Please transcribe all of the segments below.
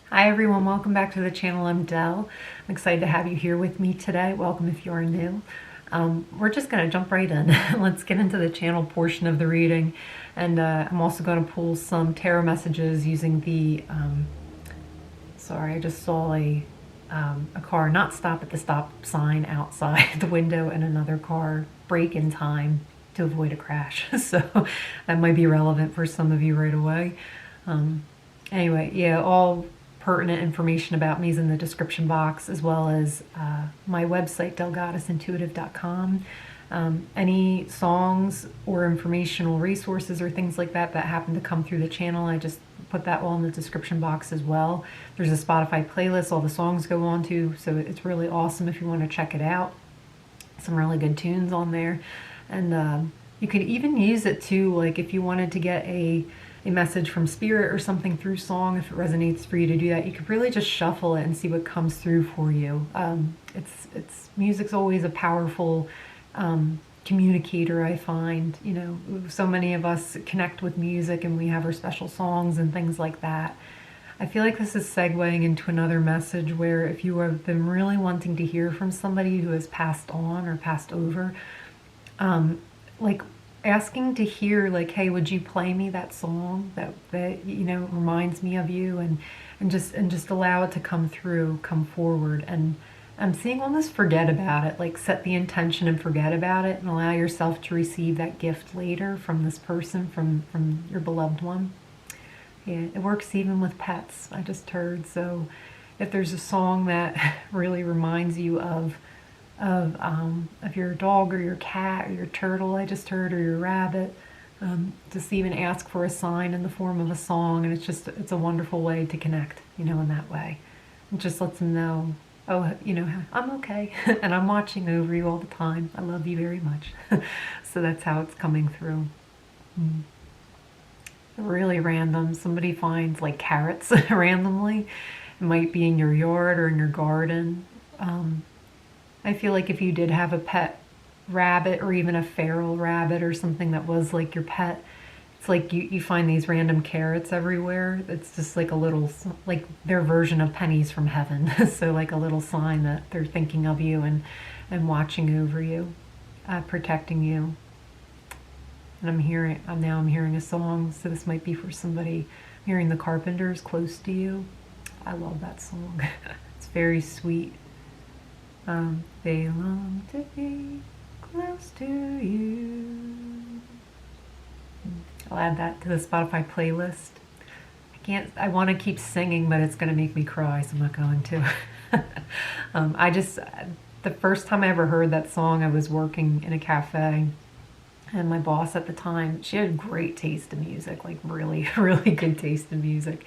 Hi everyone, welcome back to the channel. I'm Dell. I'm excited to have you here with me today. Welcome if you are new. We're just going to jump right in. Let's get into the channel portion of the reading. And I'm also going to pull some tarot messages using the, sorry, I just saw a car not stop at the stop sign outside the window and another car brake in time to avoid a crash. So that might be relevant for some of you right away. Anyway, yeah, all pertinent information about me is in the description box, as well as my website, delgoddessintuitive.com. Any songs or informational resources or things like that that happen to come through the channel, I just put that all in the description box as well. There's a Spotify playlist all the songs go on to, so it's really awesome if you want to check it out. Some really good tunes on there. And you could even use it too, like if you wanted to get a message from spirit or something through song, if it resonates for you to do that, you could really just shuffle it and see what comes through for you. It's music's always a powerful communicator, I find. You know, so many of us connect with music and we have our special songs and things like that. I feel like this is segueing into another message where if you have been really wanting to hear from somebody who has passed on or passed over, like asking to hear, like, hey, would you play me that song that you know reminds me of you, and just allow it to come through, come forward. And I'm seeing almost forget about it, like set the intention and forget about it and allow yourself to receive that gift later from this person, from your beloved one. Yeah, it works even with pets, I just heard. So if there's a song that really reminds you of your dog or your cat or your turtle, I just heard, or your rabbit, just even ask for a sign in the form of a song, and it's a wonderful way to connect, you know, in that way. It just lets them know, oh, you know, I'm okay, and I'm watching over you all the time. I love you very much. So that's how it's coming through. Really random. Somebody finds like carrots randomly. It might be in your yard or in your garden. I feel like if you did have a pet rabbit or even a feral rabbit or something that was like your pet, it's like you find these random carrots everywhere. It's just like a little, like their version of pennies from heaven. So like a little sign that they're thinking of you and watching over you, protecting you. And I'm hearing a song, so this might be for somebody. I'm hearing the Carpenters, Close to You. I love that song. It's very sweet. They long to be close to you. I'll add that to the Spotify playlist. I want to keep singing, but it's going to make me cry, so I'm not going to. The first time I ever heard that song, I was working in a cafe, and my boss at the time, she had great taste in music, like really, really good taste in music.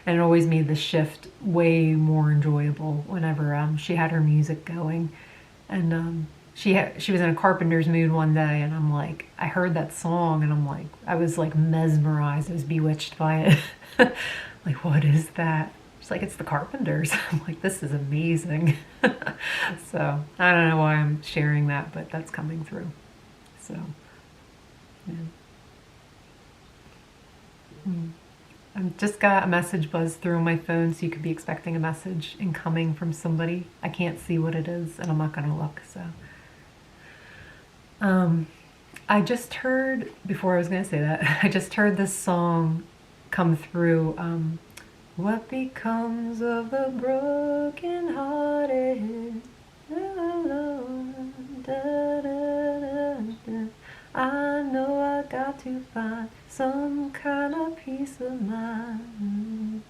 And it always made the shift way more enjoyable whenever she had her music going. And she was in a carpenter's mood one day, and I'm like, I heard that song, and I'm like, I was like mesmerized. I was bewitched by it. Like, what is that? She's like, it's the Carpenters. I'm like, this is amazing. So I don't know why I'm sharing that, but that's coming through. So, yeah. I've just got a message buzz through on my phone, so you could be expecting a message incoming from somebody. I can't see what it is, and I'm not going to look. So, I just heard, before I was going to say that, I just heard this song come through. What becomes of the broken hearted? I know I got to find some kind of peace of mind.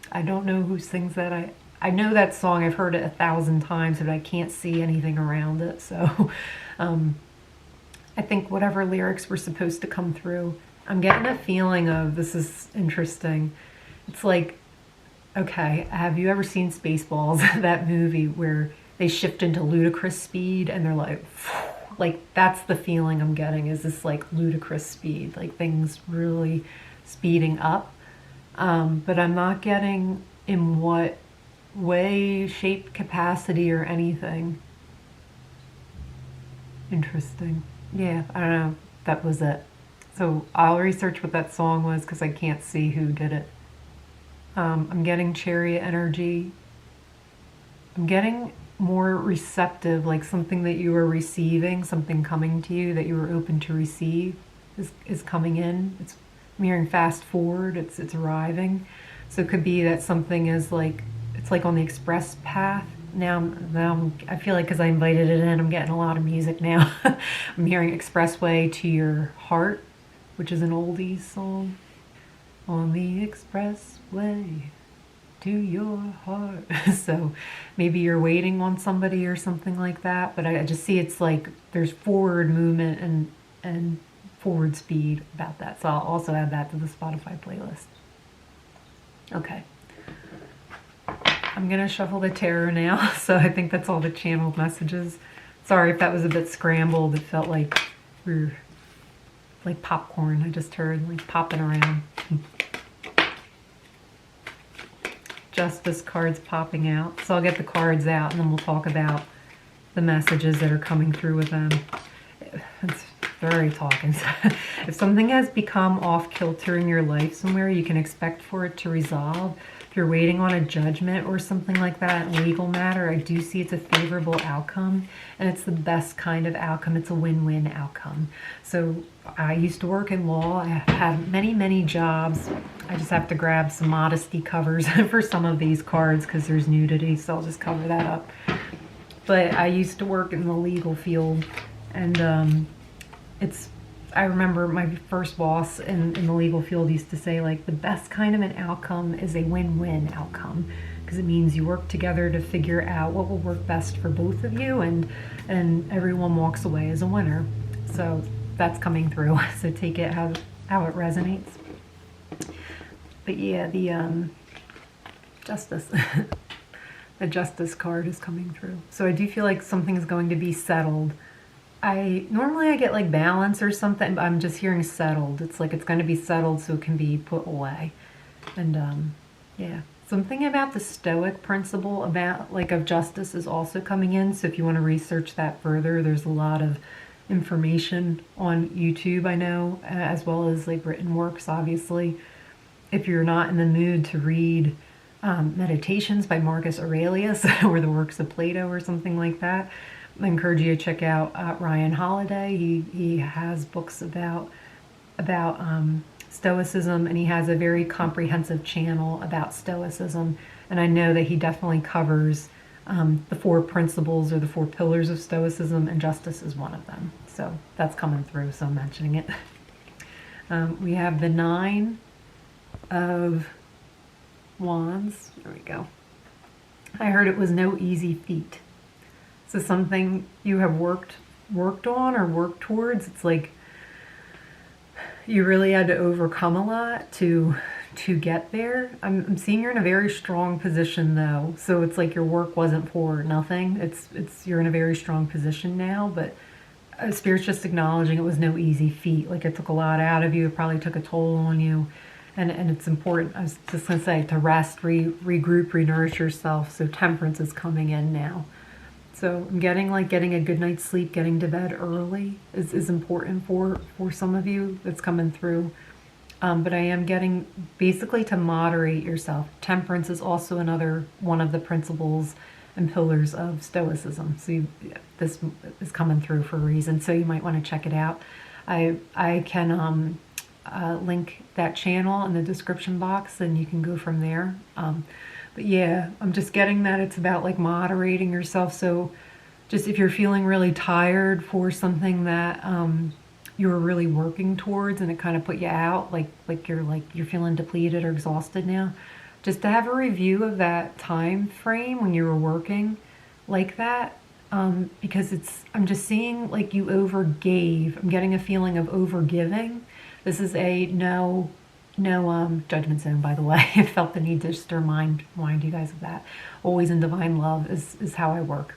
I don't know who sings that. I know that song. I've heard it 1,000 times, but I can't see anything around it. So I think whatever lyrics were supposed to come through, I'm getting a feeling of, this is interesting. It's like, okay, have you ever seen Spaceballs, that movie where they shift into ludicrous speed and they're like that's the feeling I'm getting, is this like ludicrous speed, like things really speeding up. But I'm not getting in what way, shape, capacity, or anything. Interesting. Yeah, I don't know. That was it. So I'll research what that song was because I can't see who did it. I'm getting Chariot energy. I'm getting more receptive, like something that you are receiving, something coming to you that you were open to receive is coming in. I'm hearing fast forward, it's arriving. So it could be that something is like, it's like on the express path. I feel like because I invited it in, I'm getting a lot of music now. I'm hearing Expressway to Your Heart, which is an oldies song. On the expressway to your heart. So maybe you're waiting on somebody or something like that, but I just see it's like there's forward movement and forward speed about that. So I'll also add that to the Spotify playlist. Okay. I'm gonna shuffle the tarot now, so I think that's all the channeled messages. Sorry if that was a bit scrambled. It felt like we were like popcorn. I just heard like popping around. Justice cards popping out. So I'll get the cards out and then we'll talk about the messages that are coming through with them. It's very talking. If something has become off kilter in your life somewhere, you can expect for it to resolve. If you're waiting on a judgment or something like that, legal matter, I do see it's a favorable outcome, and it's the best kind of outcome. It's a win-win outcome. So I used to work in law. I had many, many jobs. I just have to grab some modesty covers for some of these cards because there's nudity, so I'll just cover that up. But I used to work in the legal field, and I remember my first boss in the legal field used to say, like, the best kind of an outcome is a win-win outcome, because it means you work together to figure out what will work best for both of you, and everyone walks away as a winner. So that's coming through. So take it how it resonates. But yeah, the justice, the justice card is coming through. So I do feel like something's going to be settled. Normally I get like balance or something, but I'm just hearing settled. It's like it's going to be settled so it can be put away. And yeah, something about the Stoic principle about like of justice is also coming in. So if you want to research that further, there's a lot of information on YouTube, I know, as well as like written works, obviously. If you're not in the mood to read Meditations by Marcus Aurelius or the works of Plato or something like that, I encourage you to check out Ryan Holiday. He has books about Stoicism, and he has a very comprehensive channel about Stoicism. And I know that he definitely covers the 4 principles or the 4 pillars of Stoicism, and justice is one of them. So that's coming through, so I'm mentioning it. We have the 9 of Wands. There we go. I heard it was no easy feat. So something you have worked on or worked towards. It's like you really had to overcome a lot to get there. I'm seeing you're in a very strong position though. So it's like your work wasn't for nothing. It's you're in a very strong position now, but Spirit's just acknowledging it was no easy feat. Like it took a lot out of you. It probably took a toll on you. And it's important, I was just going to say, to rest, regroup, renourish yourself. So temperance is coming in now. So I'm getting a good night's sleep, getting to bed early is important for some of you. That's coming through. But I am getting basically to moderate yourself. Temperance is also another one of the principles and pillars of Stoicism. So this is coming through for a reason. So you might want to check it out. I can link that channel in the description box, and you can go from there. But yeah, I'm just getting that it's about like moderating yourself. So just if you're feeling really tired for something that you were really working towards and it kind of put you out, like you're feeling depleted or exhausted now, just to have a review of that time frame when you were working like that. Because I'm just seeing like you overgave. I'm getting a feeling of overgiving. This is a no judgment zone, by the way. I felt the need to just remind you guys of that. Always in divine love is how I work.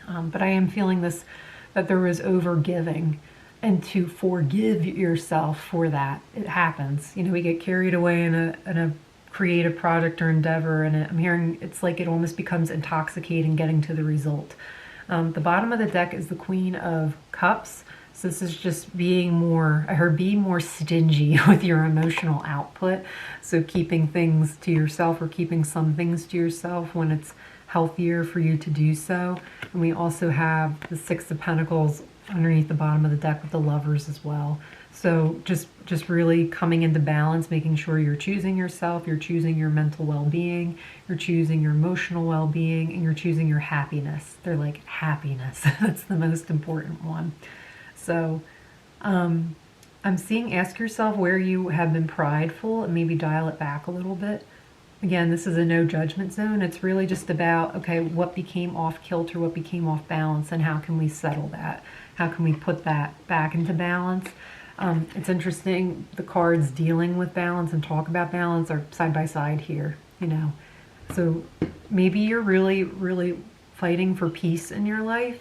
But I am feeling this, that there was overgiving, and to forgive yourself for that. It happens. We get carried away in a creative project or endeavor, and I'm hearing it's like it almost becomes intoxicating getting to the result. The bottom of the deck is the Queen of Cups. So this is just being more, I heard, be more stingy with your emotional output. So keeping things to yourself, or keeping some things to yourself when it's healthier for you to do so. And we also have the Six of Pentacles underneath the bottom of the deck with the Lovers as well. So just really coming into balance, making sure you're choosing yourself, you're choosing your mental well-being, you're choosing your emotional well-being, and you're choosing your happiness. They're like happiness. That's the most important one. So I'm seeing, ask yourself where you have been prideful and maybe dial it back a little bit. Again, this is a no judgment zone. It's really just about, okay, what became off kilter, what became off balance, and how can we settle that? How can we put that back into balance? It's interesting, the cards dealing with balance and talk about balance are side by side here, you know. So maybe you're really, really fighting for peace in your life.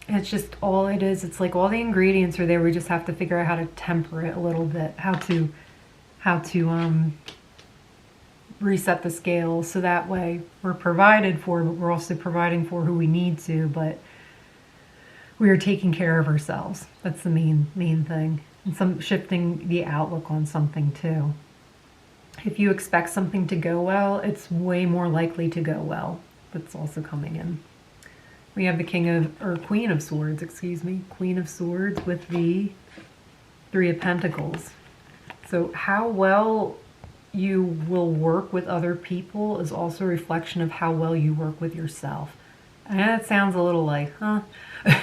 It's just all it is. It's like all the ingredients are there. We just have to figure out how to temper it a little bit, how to reset the scales so that way we're provided for, but we're also providing for who we need to, but we are taking care of ourselves. That's the main thing. And some shifting the outlook on something too. If you expect something to go well, it's way more likely to go well. That's also coming in. We have the Queen of Swords, Queen of Swords with the Three of Pentacles. So how well you will work with other people is also a reflection of how well you work with yourself. And that sounds a little like, huh?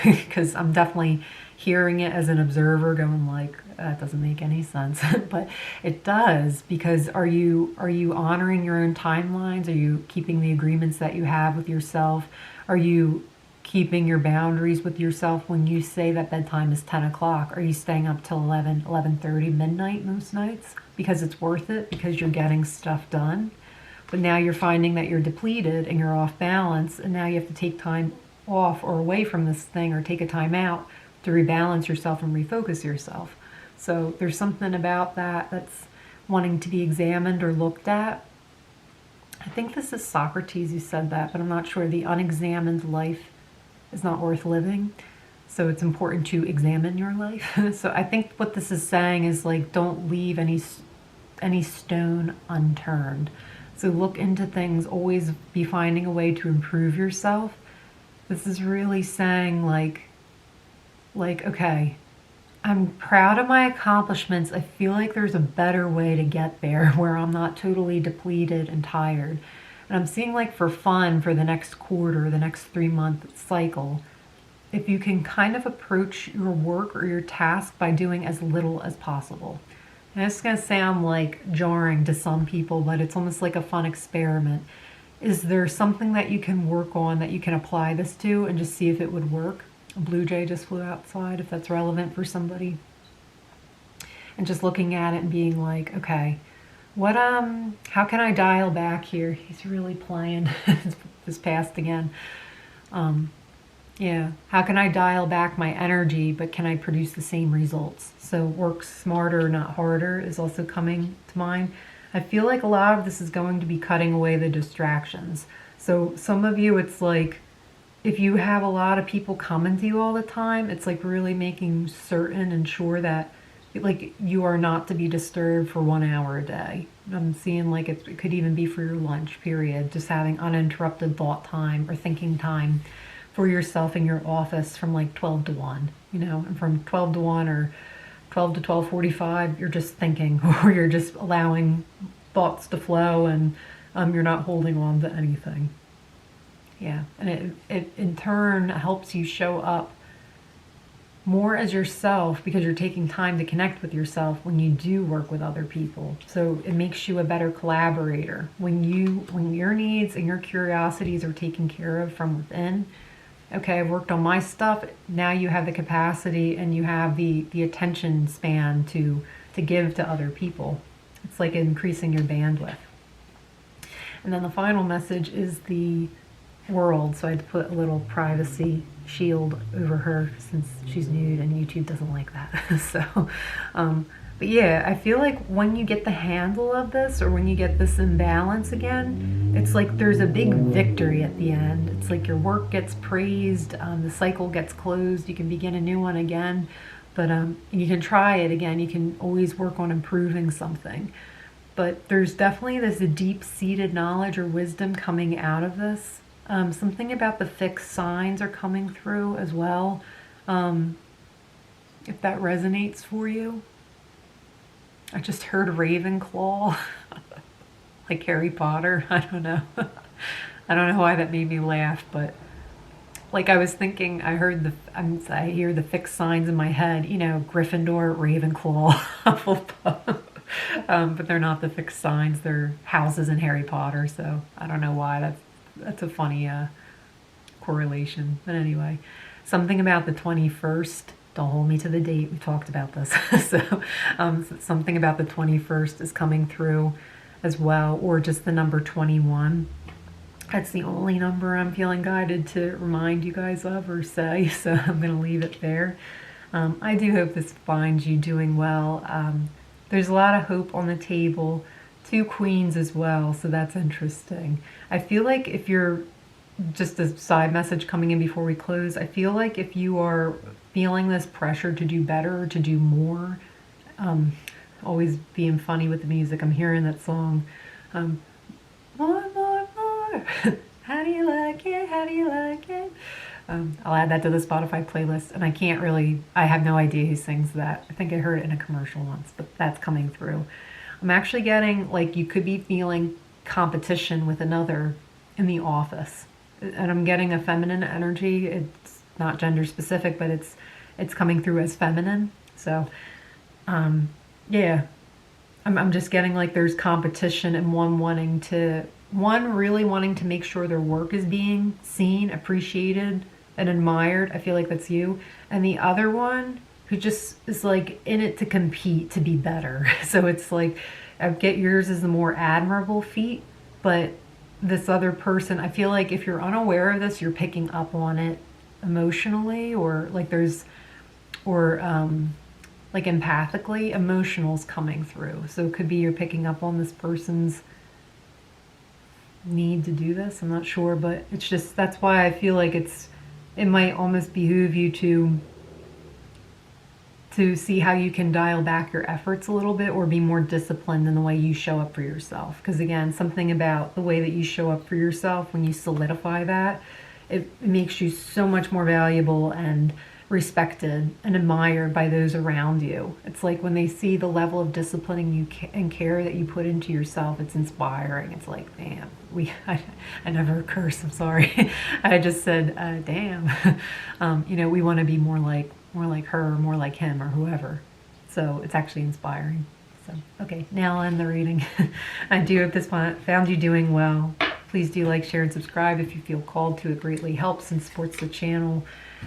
Because I'm definitely hearing it as an observer going like, that doesn't make any sense. But it does, because are you honoring your own timelines? Are you keeping the agreements that you have with yourself? Are you keeping your boundaries with yourself when you say that bedtime is 10 o'clock? Are you staying up till 11:30, midnight most nights? Because it's worth it, because you're getting stuff done. But now you're finding that you're depleted and you're off balance, and now you have to take time off or away from this thing, or take a time out to rebalance yourself and refocus yourself. So there's something about that that's wanting to be examined or looked at. I think this is Socrates who said that, but I'm not sure. The unexamined life is not worth living. So it's important to examine your life. So I think what this is saying is like, don't leave any stone unturned. So look into things, always be finding a way to improve yourself. This is really saying like, okay, I'm proud of my accomplishments. I feel like there's a better way to get there where I'm not totally depleted and tired. And I'm seeing like for fun, for the next quarter, the next 3-month cycle, if you can kind of approach your work or your task by doing as little as possible. And it's going to sound like jarring to some people, but it's almost like a fun experiment. Is there something that you can work on that you can apply this to and just see if it would work? A blue jay just flew outside, if that's relevant for somebody. And just looking at it and being like, okay, what how can I dial back here? He's really playing this past again. Yeah, how can I dial back my energy, but can I produce the same results? So work smarter, not harder is also coming to mind. I feel like a lot of this is going to be cutting away the distractions. So some of you, it's like, if you have a lot of people coming to you all the time, it's like really making certain and sure that like you are not to be disturbed for 1 hour a day. I'm seeing like it could even be for your lunch period, just having uninterrupted thought time or thinking time for yourself in your office from like 12 to 1, you know, and from 12 to 1 or 12 to 12:45, you're just thinking, or you're just allowing thoughts to flow, and you're not holding on to anything. Yeah, and it in turn helps you show up more as yourself, because you're taking time to connect with yourself when you do work with other people. So it makes you a better collaborator. When your needs and your curiosities are taken care of from within, okay, I've worked on my stuff, now you have the capacity and you have the attention span to give to other people. It's like increasing your bandwidth. And then the final message is the World. So I had to put a little privacy shield over her since she's nude and YouTube doesn't like that. So, but yeah, I feel like when you get the handle of this, or when you get this in balance again, it's like there's a big victory at the end. It's like your work gets praised, the cycle gets closed, you can begin a new one again. But you can try it again. You can always work on improving something. But there's definitely this deep-seated knowledge or wisdom coming out of this. Something about the fixed signs are coming through as well. If that resonates for you. I just heard Ravenclaw, like Harry Potter. I don't know. I don't know why that made me laugh, but like I was thinking, I hear the fixed signs in my head, you know, Gryffindor, Ravenclaw, Hufflepuff. But they're not the fixed signs. They're houses in Harry Potter. So I don't know why. That's a funny correlation. But anyway, something about the 21st. Don't hold me to the date. We talked about this. So something about the 21st is coming through as well, or just the number 21. That's the only number I'm feeling guided to remind you guys of or say, so I'm going to leave it there. I do hope this finds you doing well. There's a lot of hope on the table. 2 queens as well, so that's interesting. I feel like if you're, just a side message coming in before we close, I feel like if you are feeling this pressure to do better or to do more, always being funny with the music, I'm hearing that song, more, more, more, how do you like it, how do you like it? I'll add that to the Spotify playlist, and I have no idea who sings that. I think I heard it in a commercial once, but that's coming through. I'm actually getting, like, you could be feeling competition with another in the office, and I'm getting a feminine energy. It's not gender specific, but it's coming through as feminine. So, yeah, I'm just getting like there's competition and one really wanting to make sure their work is being seen, appreciated, and admired. I feel like that's you. And the other one who just is like in it to compete, to be better. So it's like, I get yours as the more admirable feat, but this other person, I feel like if you're unaware of this, you're picking up on it emotionally, or like like empathically, emotional's coming through. So it could be you're picking up on this person's need to do this. I'm not sure, but it's just, that's why I feel like it might almost behoove you to see how you can dial back your efforts a little bit, or be more disciplined in the way you show up for yourself. Because again, something about the way that you show up for yourself, when you solidify that, it makes you so much more valuable and respected and admired by those around you. It's like when they see the level of disciplining and care that you put into yourself, it's inspiring. It's like, damn, I never curse, I'm sorry. I just said, damn. You know, we want to be more like her, or more like him, or whoever. So it's actually inspiring. So, okay, now I'll end the reading. I do hope this found you doing well. Please do like, share, and subscribe if you feel called to. It greatly helps and supports the channel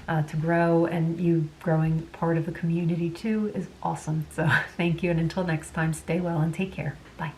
to grow, and you growing part of the community too is awesome. So thank you, and until next time, stay well and take care. Bye.